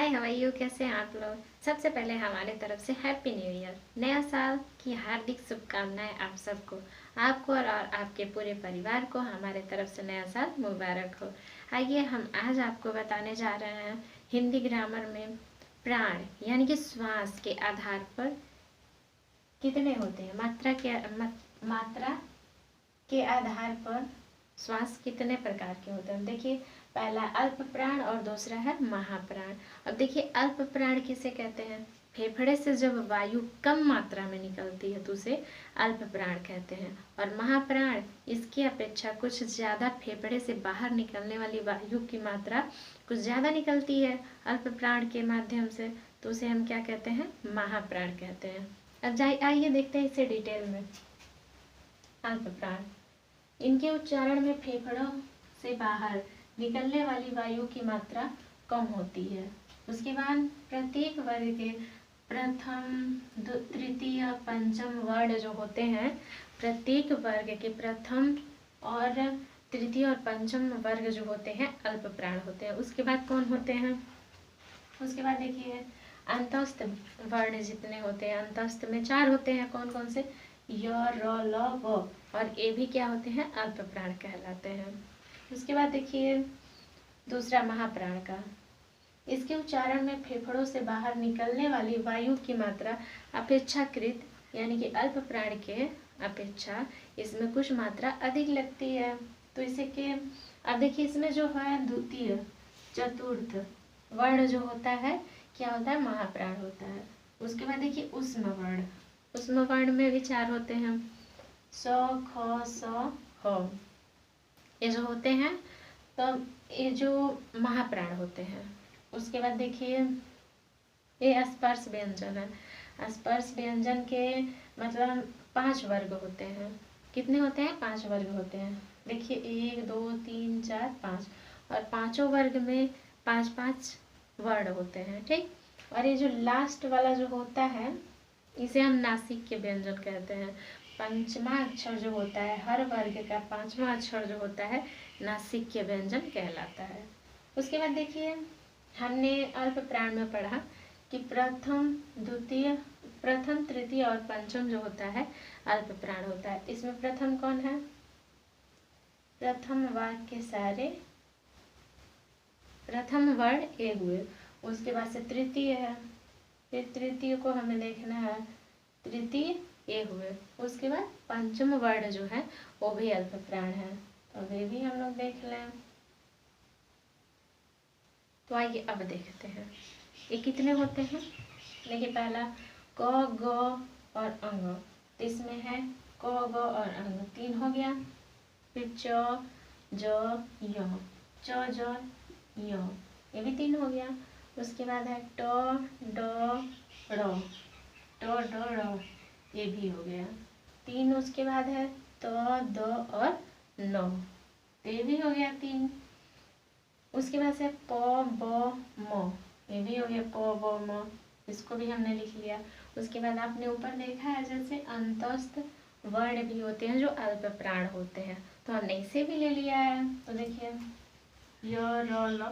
Hi how are you, कैसे हैं आप लोग। सबसे पहले हमारे तरफ से हैप्पी न्यू ईयर, नया साल की हार्दिक शुभकामनाएं आप सबको, आपको और आपके पूरे परिवार को हमारे तरफ से नया साल मुबारक हो। आइए हम आज आपको बताने जा रहे हैं हिंदी ग्रामर में प्राण यानी कि श्वास के आधार पर कितने होते हैं, मात्रा के आधार पर श्वास कितने प्रकार के होते हैं। देखिए, पहला अल्प प्राण और दूसरा है महाप्राण। अब देखिए, अल्प प्राण किसे कहते हैं, फेफड़े से जब वायु कम मात्रा में निकलती है तो उसे अल्प प्राण कहते हैं। और महाप्राण इसकी अपेक्षा कुछ ज़्यादा फेफड़े से बाहर निकलने वाली वायु की मात्रा कुछ ज़्यादा निकलती है अल्प प्राण के माध्यम से, तो उसे हम क्या कहते हैं, महाप्राण कहते हैं। अब आइए देखते हैं इसे डिटेल में। अल्प प्राण, इनके उच्चारण में फेफड़ों से बाहर निकलने वाली वायु की मात्रा कम होती है। उसके बाद प्रत्येक वर्ग के प्रथम तृतीय पंचम वर्ण जो होते हैं, प्रत्येक वर्ग के प्रथम और तृतीय और पंचम वर्ग जो होते हैं अल्प प्राण होते हैं। उसके बाद कौन होते हैं, उसके बाद देखिए अंतस्थ वर्ण जितने होते हैं, अंतस्थ में 4 होते हैं। कौन कौन से, य र ल व, और ये भी क्या होते हैं, अल्प प्राण कहलाते हैं। उसके बाद देखिए दूसरा महाप्राण का, इसके उच्चारण में फेफड़ों से बाहर निकलने वाली वायु की मात्रा अपेक्षाकृत यानी कि अल्प प्राण के अपेक्षा इसमें कुछ मात्रा अधिक लगती है। तो इसे के अब देखिए इसमें जो है द्वितीय चतुर्थ वर्ण जो होता है क्या होता है, महाप्राण होता है। उसके बाद देखिए उष्म वर्ण, उष्म वर्ण में भी 4 होते हैं, स ख स ह, ये जो होते हैं तो ये जो महाप्राण होते हैं। उसके बाद देखिए ये स्पर्श व्यंजन है। स्पर्श व्यंजन के मतलब 5 वर्ग होते हैं। कितने होते हैं, 5 वर्ग होते हैं। देखिए 1 2 3 4 5, और पांचों वर्ग में 5-5 वर्ण होते हैं, ठीक। और ये जो लास्ट वाला जो होता है इसे हम नासिक के व्यंजन कहते हैं। पंचमा अक्षर जो होता है, हर वर्ग का 5वां अक्षर जो होता है नासिक के व्यंजन कहलाता है। उसके बाद देखिए हमने अल्प प्राण में पढ़ा कि प्रथम तृतीय और पंचम जो होता है अल्प प्राण होता है। इसमें प्रथम कौन है, प्रथम वाक्य सारे प्रथम वर्ण ए हुए। उसके बाद से तृतीय है, फिर तृतीय को हमें देखना है, तृतीय ए हुए। उसके बाद पंचम वर्ण जो है वो भी अल्प प्राण है, तो वे भी हम लोग देख लें। तो आइए अब देखते हैं ये कितने होते हैं। देखिए पहला क ग और अंग, तो इसमें है क ग और अंग 3 हो गया। फिर च ज य, च ज य, ये भी 3 हो गया। उसके बाद है ट ड ड़, ट ड ड़, ये भी हो गया 3। उसके बाद है त द और न, तो ये भी हो गया 3। उसके बाद से प ब म, ये भी हो गया प ब म, इसको भी हमने लिख लिया। उसके बाद आपने ऊपर देखा है जैसे अंतस्थ वर्ण भी होते हैं जो अल्प प्राण होते हैं, तो हमने इसे भी ले लिया है। तो देखिए य र ल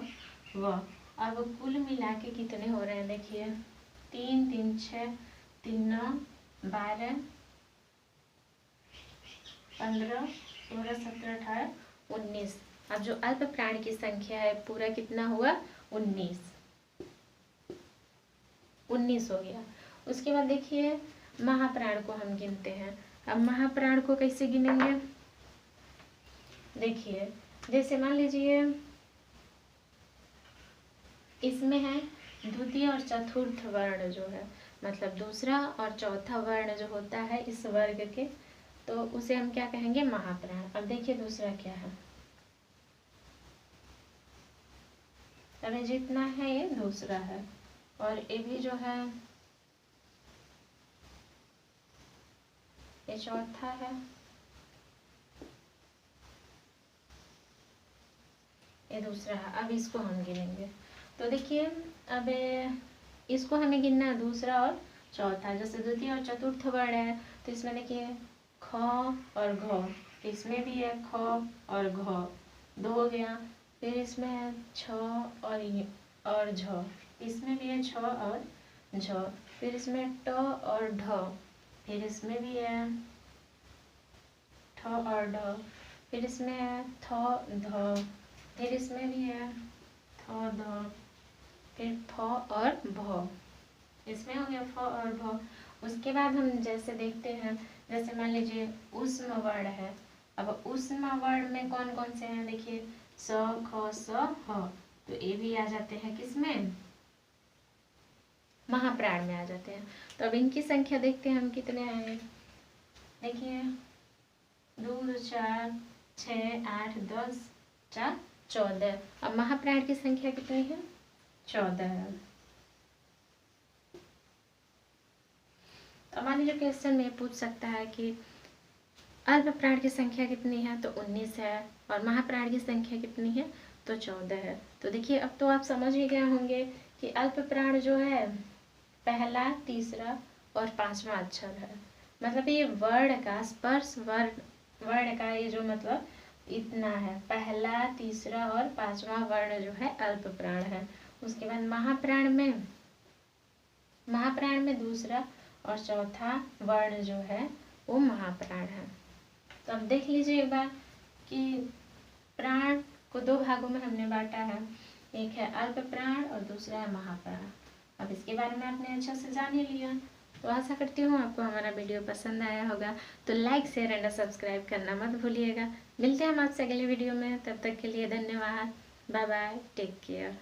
व, अब कुल मिला के कितने हो रहे हैं, देखिए 3 3 6 3 9 12 15 16 17 18 19। अब जो अल्प प्राण की संख्या है पूरा कितना हुआ, 19 हो गया। उसके बाद देखिए महाप्राण को हम गिनते हैं। अब महाप्राण को कैसे गिनेंगे, देखिए जैसे मान लीजिए इसमें है द्वितीय और चतुर्थ वर्ण जो है, मतलब दूसरा और चौथा वर्ण जो होता है इस वर्ग के, तो उसे हम क्या कहेंगे, महाप्राण। अब देखिए दूसरा क्या है, अभी जितना है ये दूसरा है, और ये भी जो है ये चौथा है, ये दूसरा है। अब इसको हम गिनेंगे, तो देखिए अब इसको हमें गिनना है दूसरा और चौथा। जैसे द्वितीय और चतुर्थ वर्ण है तो इसमें देखिए ख और घ, इसमें भी है ख और घ, 2 हो गया। फिर इसमें है छ और झ, इसमें भी है छ और झ। फिर इसमें ट और ढ, फिर इसमें भी है ठ और ढ, फिर इसमें है थ ध, फिर इसमें भी है थ ध, फिर फ और भ। इसमें हो गया फ और भ। उसके बाद हम जैसे देखते हैं, जैसे मान लीजिए ऊष्म वर्ण है। अब ऊष्म वर्ण में कौन कौन से हैं, देखिए स ख स ह, तो ये भी आ जाते हैं किसमें, महाप्राण में आ जाते हैं। तो अब इनकी संख्या देखते हैं हम कितने हैं। देखिए 2 2 4 6 8 10 4 14। अब महाप्राण की संख्या कितनी है, 14 है। तो मान लीजिए क्वेश्चन में पूछ सकता है कि अल्प प्राण की संख्या कितनी है, तो 19 है, और महाप्राण की संख्या कितनी है, तो 14 है। तो देखिए अब तो आप समझ ही गए होंगे कि अल्प प्राण जो है पहला, तीसरा और पांचवा अक्षर है। मतलब ये वर्ण का स्पर्श वर्ण का ये जो मतलब इतना है, पहला, तीसरा और पांचवा वर्ण जो है अल्प प्राण है। उसके बाद महाप्राण में दूसरा और चौथा वर्ण जो है वो महाप्राण है। तो अब देख लीजिए एक बार कि प्राण को 2 भागों में हमने बांटा है, एक है अल्प प्राण और दूसरा है महाप्राण। अब इसके बारे में आपने अच्छा से जान ही लिया। तो आशा करती हूँ आपको हमारा वीडियो पसंद आया होगा। तो लाइक शेयर एंड सब्सक्राइब करना मत भूलिएगा। मिलते हैं हम आपसे अगले वीडियो में, तब तक के लिए धन्यवाद। Bye bye, take care.